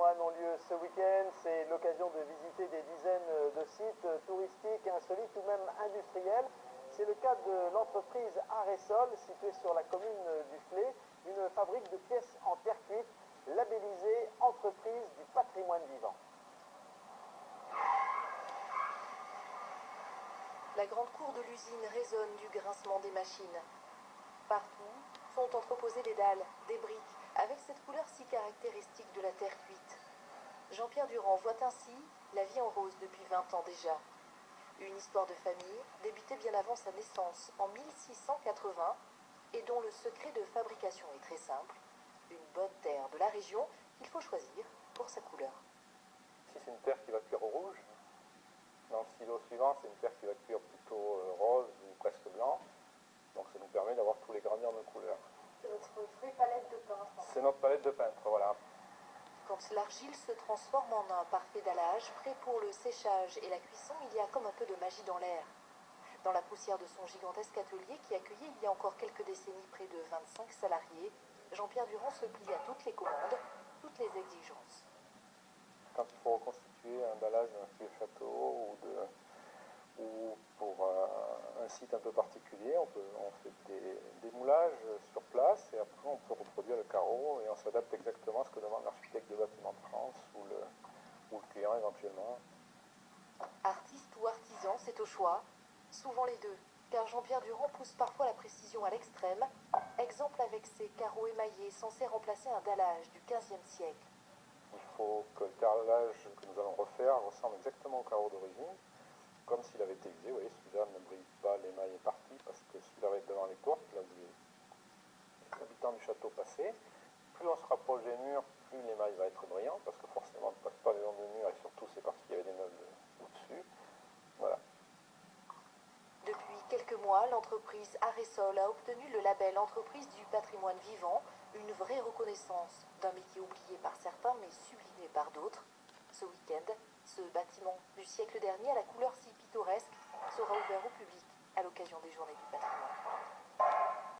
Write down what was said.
patrimoine ont lieu ce week-end. C'est l'occasion de visiter des dizaines de sites touristiques, insolites ou même industriels. C'est le cas de l'entreprise Aresol, située sur la commune du Flé, une fabrique de pièces en terre cuite, labellisée entreprise du patrimoine vivant. La grande cour de l'usine résonne du grincement des machines. Partout sont entreposées des dalles, des briques, avec cette couleur si caractéristique de la terre cuite. Jean-Pierre Durand voit ainsi la vie en rose depuis 20 ans déjà. Une histoire de famille débutée bien avant sa naissance en 1680 et dont le secret de fabrication est très simple. Une bonne terre de la région qu'il faut choisir pour sa couleur. Ici c'est une terre qui va cuire au rouge. Dans le silo suivant, c'est une terre qui va cuire plutôt rose ou presque blanc. Donc ça nous permet d'avoir tous les gradients de couleurs. C'est votre vraie palette de peintre. C'est notre palette de peintre, voilà. Quand l'argile se transforme en un parfait dallage, prêt pour le séchage et la cuisson, il y a comme un peu de magie dans l'air. Dans la poussière de son gigantesque atelier qui accueillait il y a encore quelques décennies près de 25 salariés, Jean-Pierre Durand se plie à toutes les commandes, toutes les exigences. Quand il faut reconstituer un dallage d'un vieux château ou pour un site un peu particulier, on fait des moulages sur place et après on peut reproduire le carreau et on s'adapte exactement à ce que demande l'architecte de bâtiment de France ou le client éventuellement. Artiste ou artisan, c'est au choix, souvent les deux, car Jean-Pierre Durand pousse parfois la précision à l'extrême, exemple avec ses carreaux émaillés censés remplacer un dallage du XVe siècle. Il faut que le carrelage que nous allons refaire ressemble exactement au carreau d'origine, comme s'il avait été usé. Vous voyez, celui-là ne brille pas, l'émail est parti, parce que celui-là va être devant les portes, là où les habitants du château passaient. Plus on se rapproche des murs, plus l'émail va être brillant, parce que forcément on ne passe pas le long des murs, et surtout c'est parce qu'il y avait des meubles au-dessus. Voilà. Depuis quelques mois, l'entreprise Aresol a obtenu le label Entreprise du patrimoine vivant, une vraie reconnaissance d'un métier oublié par certains mais sublimé par d'autres. Ce week-end, ce bâtiment du siècle dernier à la couleur si pittoresque sera ouvert au public à l'occasion des Journées du patrimoine.